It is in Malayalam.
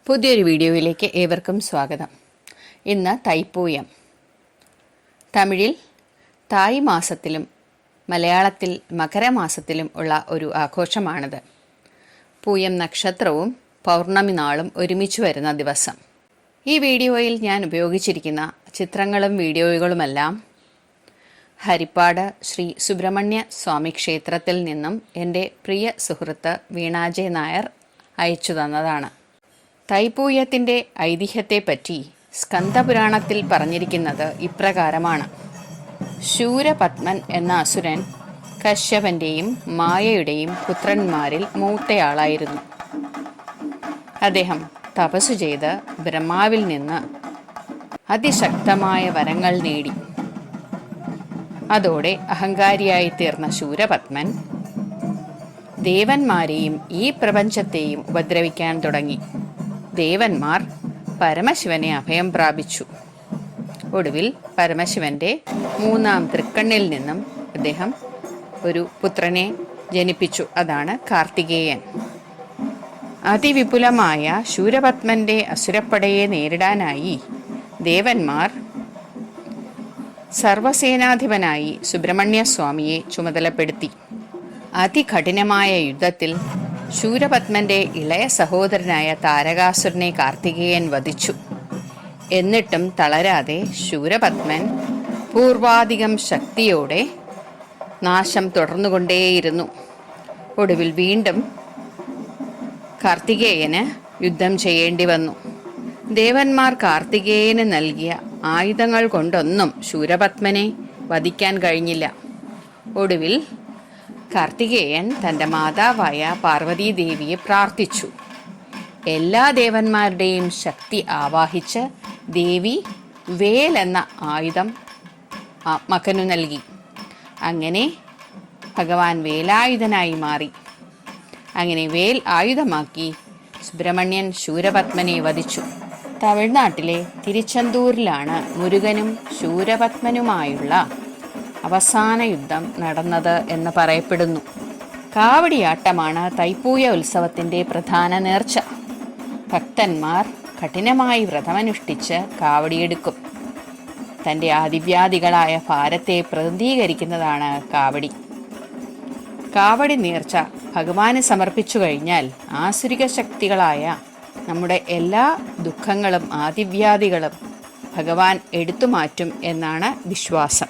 പുതിയൊരു വീഡിയോയിലേക്ക് ഏവർക്കും സ്വാഗതം. ഇന്ന് തൈപ്പൂയം. തമിഴിൽ തായ് മാസത്തിലും മലയാളത്തിൽ മകരമാസത്തിലും ഉള്ള ഒരു ആഘോഷമാണിത്. പൂയം നക്ഷത്രവും പൗർണമി നാളും ഒരുമിച്ച് വരുന്ന ദിവസം. ഈ വീഡിയോയിൽ ഞാൻ ഉപയോഗിച്ചിരിക്കുന്ന ചിത്രങ്ങളും വീഡിയോകളുമെല്ലാം ഹരിപ്പാട് ശ്രീ സുബ്രഹ്മണ്യ സ്വാമി ക്ഷേത്രത്തിൽ നിന്നും എൻ്റെ പ്രിയ സുഹൃത്ത് വീണാജെ നായർ അയച്ചു തന്നതാണ്. തൈപ്പൂയത്തിൻ്റെ ഐതിഹ്യത്തെപ്പറ്റി സ്കന്ദപുരാണത്തിൽ പറഞ്ഞിരിക്കുന്നത് ഇപ്രകാരമാണ്. ശൂരപത്മൻ എന്ന അസുരൻ കശ്യപൻ്റെയും മായയുടെയും പുത്രന്മാരിൽ മൂത്തയാളായിരുന്നു. അദ്ദേഹം തപസ്സു ചെയ്ത് ബ്രഹ്മാവിൽ നിന്ന് അതിശക്തമായ വരങ്ങൾ നേടി. അതോടെ അഹങ്കാരിയായി തീർന്ന ശൂരപത്മൻ ദേവന്മാരെയും ഈ പ്രപഞ്ചത്തെയും ഉപദ്രവിക്കാൻ തുടങ്ങി. ദേവന്മാർ പരമശിവനെ അഭയം പ്രാപിച്ചു. ഒടുവിൽ പരമശിവന്റെ മൂന്നാം തൃക്കണ്ണിൽ നിന്നും അദ്ദേഹം ഒരു പുത്രനെ ജനിപ്പിച്ചു. അതാണ് കാർത്തികേയൻ. അതിവിപുലമായ ശൂരപത്മന്റെ അസുരപ്പടയെ നേരിടാനായി ദേവന്മാർ സർവസേനാധിപനായി സുബ്രഹ്മണ്യ സ്വാമിയെ ചുമതലപ്പെടുത്തി. അതികഠിനമായ യുദ്ധത്തിൽ ശൂരപത്മന്റെ ഇളയ സഹോദരനായ താരകാസുരനെ കാർത്തികേയൻ വധിച്ചു. എന്നിട്ടും തളരാതെ ശൂരപത്മൻ പൂർവാധികം ശക്തിയോടെ നാശം തുടർന്നുകൊണ്ടേയിരുന്നു. ഒടുവിൽ വീണ്ടും കാർത്തികേയന് യുദ്ധം ചെയ്യേണ്ടി വന്നു. ദേവന്മാർ കാർത്തികേയന് നൽകിയ ആയുധങ്ങൾ കൊണ്ടൊന്നും ശൂരപത്മനെ വധിക്കാൻ കഴിഞ്ഞില്ല. ഒടുവിൽ കാർത്തികേയൻ തൻ്റെ മാതാവായ പാർവതീദേവിയെ പ്രാർത്ഥിച്ചു. എല്ലാ ദേവന്മാരുടെയും ശക്തി ആവാഹിച്ച് ദേവി വേൽ എന്ന ആയുധം മകനു നൽകി. അങ്ങനെ ഭഗവാൻ വേലായുധനായി മാറി. അങ്ങനെ വേൽ ആയുധമാക്കി സുബ്രഹ്മണ്യൻ ശൂരപത്മനെ വധിച്ചു. തമിഴ്നാട്ടിലെ തിരുച്ചെന്തൂരിലാണ് മുരുകനും ശൂരപത്മനുമായുള്ള അവസാന യുദ്ധം നടന്നത് എന്ന് പറയപ്പെടുന്നു. കാവടിയാട്ടമാണ് തൈപ്പൂയ ഉത്സവത്തിൻ്റെ പ്രധാന നേർച്ച. ഭക്തന്മാർ കഠിനമായി വ്രതമനുഷ്ഠിച്ച് കാവടിയെടുക്കും. തൻ്റെ ആദിവ്യാദികളായ ഭാരത്തെ പ്രതിനിധീകരിക്കുന്നതാണ് കാവടി. കാവടി നേർച്ച ഭഗവാന് സമർപ്പിച്ചു കഴിഞ്ഞാൽ ആസുരിക ശക്തികളായ നമ്മുടെ എല്ലാ ദുഃഖങ്ങളും ആദിവ്യാദികളും ഭഗവാൻ എടുത്തുമാറ്റും എന്നാണ് വിശ്വാസം.